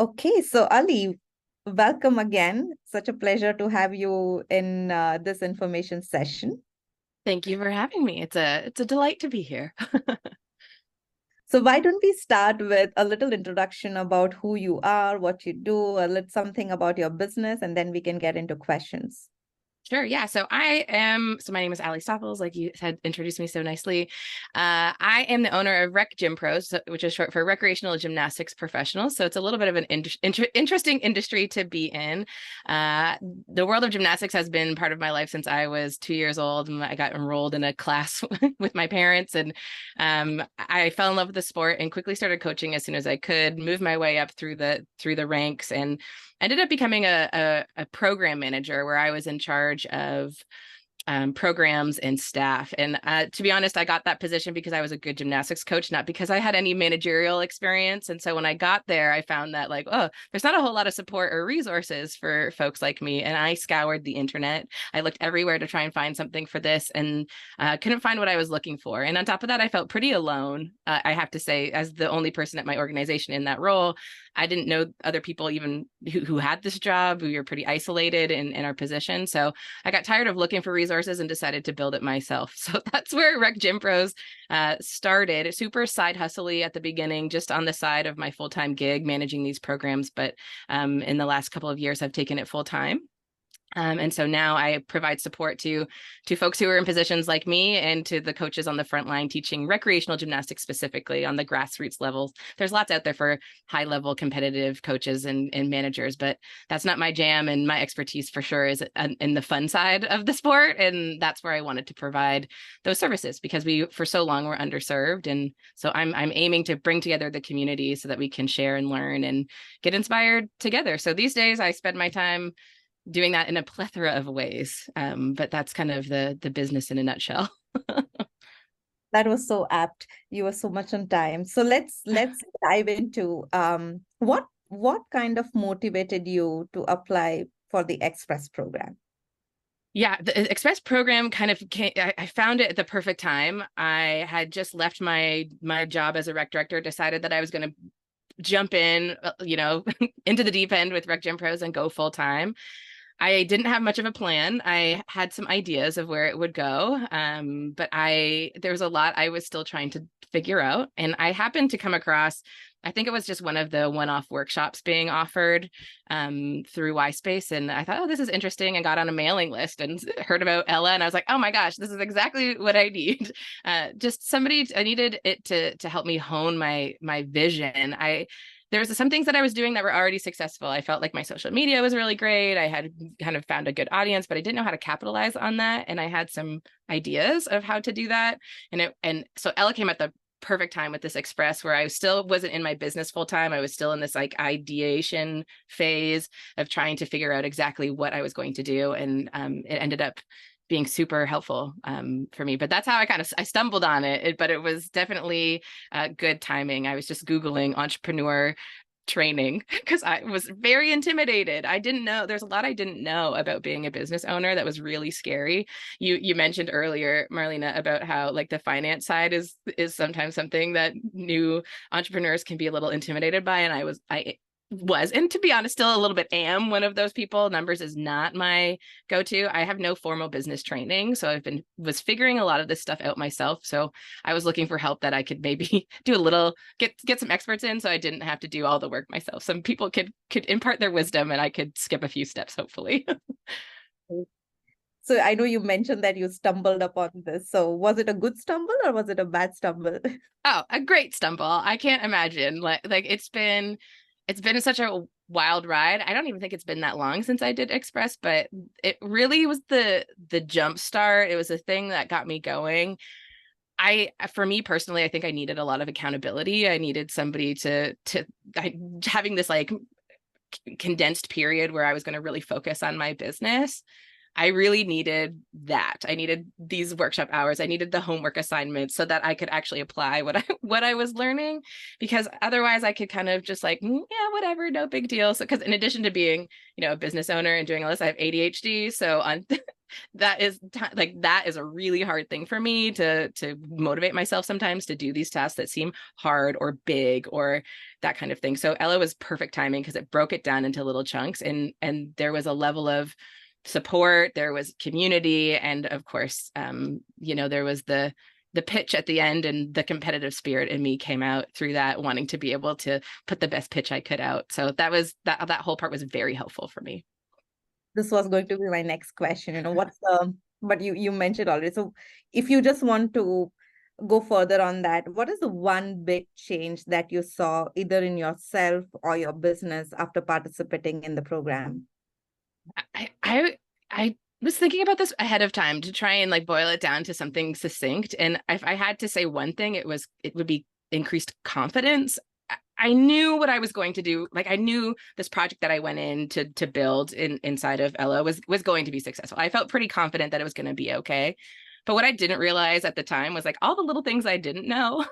Okay, so Ali, welcome again. Such a pleasure to have you in this information session. Thank you for having me. It's a delight to be here. So why don't we start with a little introduction about who you are, what you do, a little something about your business, and then we can get into questions. Sure. Yeah. So my name is Ali Stoffels, like you had introduced me so nicely. I am the owner of Rec Gym Pros, which is short for Recreational Gymnastics Professionals. So it's a little bit of an interesting industry to be in. Uh, the world of gymnastics has been part of my life since I was 2 years old. And I got enrolled in a class with my parents, and I fell in love with the sport and quickly started coaching as soon as I could, move my way up through the ranks, and ended up becoming a program manager where I was in charge of programs and staff. And to be honest, I got that position because I was a good gymnastics coach, not because I had any managerial experience. And so when I got there, I found that there's not a whole lot of support or resources for folks like me. And I scoured the internet. I looked everywhere to try and find something for this, and couldn't find what I was looking for. And on top of that, I felt pretty alone. I have to say, as the only person at my organization in that role, I didn't know other people even who had this job. We were pretty isolated in our position. So I got tired of looking for resources and decided to build it myself. So that's where Rec Gym Pros started. Super side hustly at the beginning, just on the side of my full-time gig managing these programs. But in the last couple of years, I've taken it full time. And so now I provide support to folks who are in positions like me, and to the coaches on the front line teaching recreational gymnastics, specifically on the grassroots levels. There's lots out there for high level competitive coaches and managers, but that's not my jam. And my expertise for sure is in the fun side of the sport. And that's where I wanted to provide those services, because we, for so long, were underserved. And so I'm aiming to bring together the community so that we can share and learn and get inspired together. So these days I spend my time doing that in a plethora of ways. But that's kind of the business in a nutshell. That was so apt. You were so much on time. So let's dive into what kind of motivated you to apply for the Express program? Yeah, the Express program kind of came, I found it at the perfect time. I had just left my job as a rec director, decided that I was going to jump in, into the deep end with Rec Gym Pros and go full time. I didn't have much of a plan. I had some ideas of where it would go, but there was a lot I was still trying to figure out. And I happened to come across, I think it was just one of the one-off workshops being offered through YSpace. And I thought, oh, this is interesting, and got on a mailing list and heard about Ella. And I was like, oh my gosh, this is exactly what I need. Just somebody, I needed it to help me hone my vision. There's some things that I was doing that were already successful. I felt like my social media was really great. I had kind of found a good audience, but I didn't know how to capitalize on that. And I had some ideas of how to do that. And so Ella came at the perfect time with this Express, where I still wasn't in my business full time. I was still in this like ideation phase of trying to figure out exactly what I was going to do. And it ended up being super helpful for me. But that's how I stumbled on it. But it was definitely good timing. I was just Googling entrepreneur training because I was very intimidated. I didn't know, there's a lot I didn't know about being a business owner that was really scary. You mentioned earlier, Marlena, about how like the finance side is sometimes something that new entrepreneurs can be a little intimidated by. And I was, and to be honest, still a little bit am one of those people. Numbers is not my go-to. I have no formal business training, so was figuring a lot of this stuff out myself. So I was looking for help that I could maybe do a little, get some experts in, so I didn't have to do all the work myself. Some people could impart their wisdom, and I could skip a few steps, hopefully. So I know you mentioned that you stumbled upon this. So was it a good stumble or was it a bad stumble? Oh, a great stumble. I can't imagine. Like it's been such a wild ride. I don't even think it's been that long since I did Express, but it really was the jump start. It was a thing that got me going. For me personally, I think I needed a lot of accountability. I needed somebody having this like condensed period where I was going to really focus on my business. I really needed that. I needed these workshop hours. I needed the homework assignments so that I could actually apply what I was learning, because otherwise I could kind of just like, yeah, whatever, no big deal. So, because in addition to being, a business owner and doing all this, I have ADHD. So on that is that is a really hard thing for me to motivate myself sometimes to do these tasks that seem hard or big or that kind of thing. So Ella was perfect timing because it broke it down into little chunks, and there was a level of support, there was community, and of course, there was the pitch at the end, and the competitive spirit in me came out through that, wanting to be able to put the best pitch I could out. So that whole part was very helpful for me. This was going to be my next question. But you mentioned already. So if you just want to go further on that, what is the one big change that you saw either in yourself or your business after participating in the program? I was thinking about this ahead of time to try and boil it down to something succinct. And if I had to say one thing, it would be increased confidence. I knew what I was going to do. I knew this project that I went in to build inside of Ella was going to be successful. I felt pretty confident that it was going to be okay. But what I didn't realize at the time was all the little things I didn't know.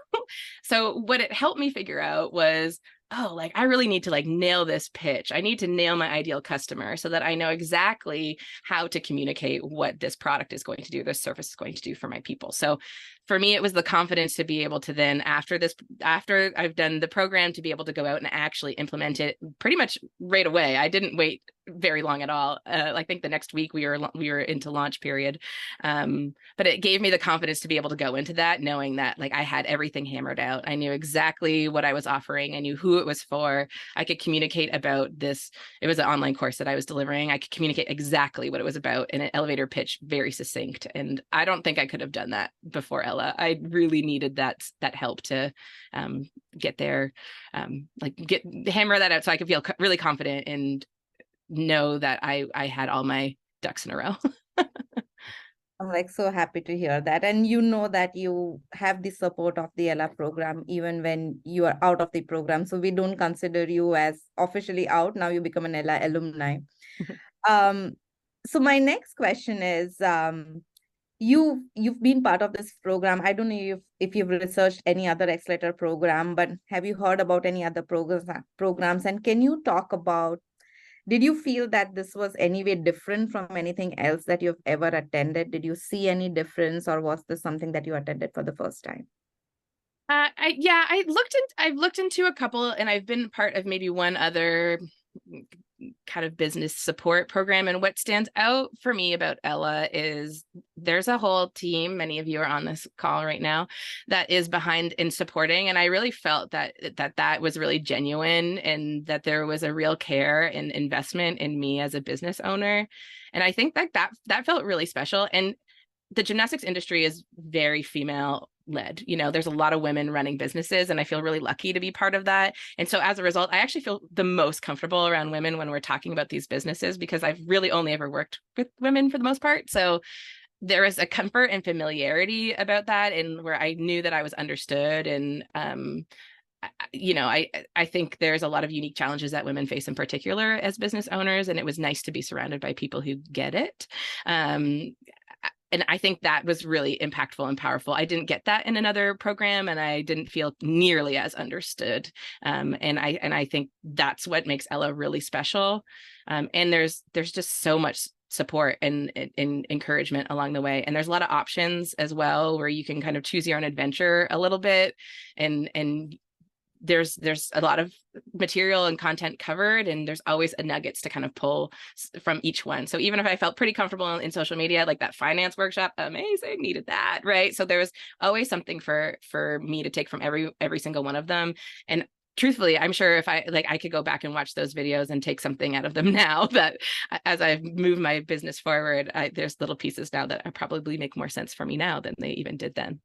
So what it helped me figure out was, oh, I really need to nail this pitch. I need to nail my ideal customer so that I know exactly how to communicate what this product is going to do, this service is going to do for my people. So for me, it was the confidence to be able to then, after I've done the program, to be able to go out and actually implement it pretty much right away. I didn't wait very long at all. I think the next week we were into launch period. But it gave me the confidence to be able to go into that, knowing that I had everything hammered out. I knew exactly what I was offering. I knew who it was for. I could communicate about this. It was an online course that I was delivering. I could communicate exactly what it was about in an elevator pitch, very succinct. And I don't think I could have done that before Ella. I really needed that help to get there, hammer that out so I could feel really confident and know that I had all my ducks in a row. I'm so happy to hear that. And you know that you have the support of the ELLA program even when you are out of the program. So we don't consider you as officially out. Now you become an ELLA alumni. So my next question is, you've been part of this program. I don't know if you've researched any other accelerator program, but have you heard about any other programs? And can you talk about, did you feel that this was any way different from anything else that you've ever attended? Did you see any difference, or was this something that you attended for the first time? I've looked into a couple, and I've been part of maybe one other kind of business support program. And what stands out for me about Ella is there's a whole team, many of you are on this call right now, that is behind in supporting. And I really felt that was really genuine, and that there was a real care and investment in me as a business owner. And I think that felt really special. And the gymnastics industry is very female led. There's a lot of women running businesses, and I feel really lucky to be part of that. And so as a result, I actually feel the most comfortable around women when we're talking about these businesses, because I've really only ever worked with women for the most part. So there is a comfort and familiarity about that, and where I knew that I was understood. And I think there's a lot of unique challenges that women face in particular as business owners, and it was nice to be surrounded by people who get it. And I think that was really impactful and powerful. I didn't get that in another program, and I didn't feel nearly as understood. And I think that's what makes Ella really special. And there's just so much support and encouragement along the way. And there's a lot of options as well, where you can kind of choose your own adventure a little bit, and there's a lot of material and content covered, and there's always a nuggets to kind of pull from each one. So even if I felt pretty comfortable in social media, that finance workshop, amazing, needed that, right? So there was always something for me to take from every single one of them. And truthfully, I'm sure if I could go back and watch those videos and take something out of them now, that as I've moved my business forward, there's little pieces now that probably make more sense for me now than they even did then.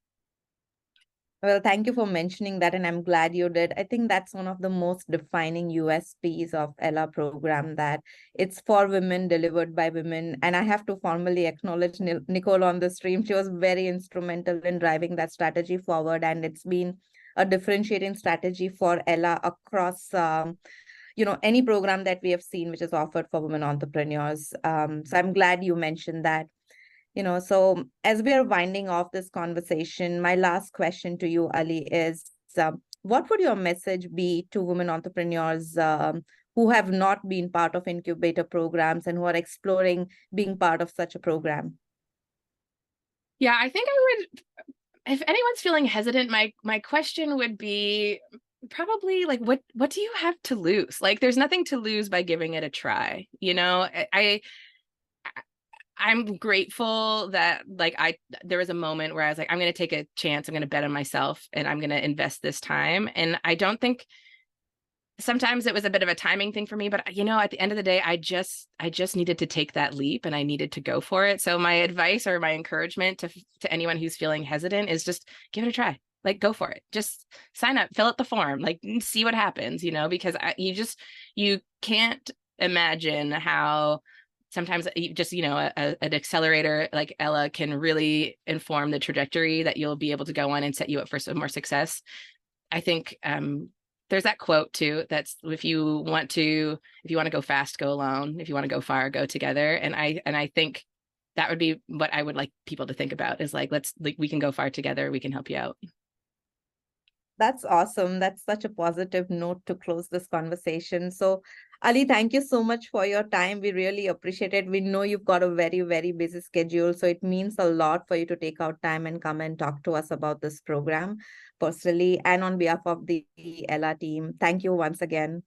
Well, thank you for mentioning that, and I'm glad you did. I think that's one of the most defining USPs of ELLA program, that it's for women, delivered by women. And I have to formally acknowledge Nicole on the stream. She was very instrumental in driving that strategy forward, and it's been a differentiating strategy for ELLA across any program that we have seen which is offered for women entrepreneurs. So I'm glad you mentioned that. So as we are winding off this conversation, my last question to you, Ali, is what would your message be to women entrepreneurs who have not been part of incubator programs and who are exploring being part of such a program? Yeah, I think I would, if anyone's feeling hesitant, my question would be probably like, what do you have to lose? Like, there's nothing to lose by giving it a try. You know, I'm grateful that like there was a moment where I was like, I'm going to take a chance. I'm going to bet on myself and I'm going to invest this time. And I don't think sometimes it was a bit of a timing thing for me, but you know, at the end of the day, I just needed to take that leap and I needed to go for it. So my advice or my encouragement to anyone who's feeling hesitant is just give it a try. Like, go for it. Just sign up, fill out the form, like see what happens, you know, because you can't imagine how sometimes just, you know, an accelerator like Ella can really inform the trajectory that you'll be able to go on and set you up for some more success. I think there's that quote too, that's if you want to go fast, go alone. If you want to go far, go together. And I think that would be what I would like people to think about, is like, we can go far together. We can help you out. That's awesome. That's such a positive note to close this conversation. So, Ali, thank you so much for your time. We really appreciate it. We know you've got a very, very busy schedule, so it means a lot for you to take out time and come and talk to us about this program personally and on behalf of the Ella team. Thank you once again.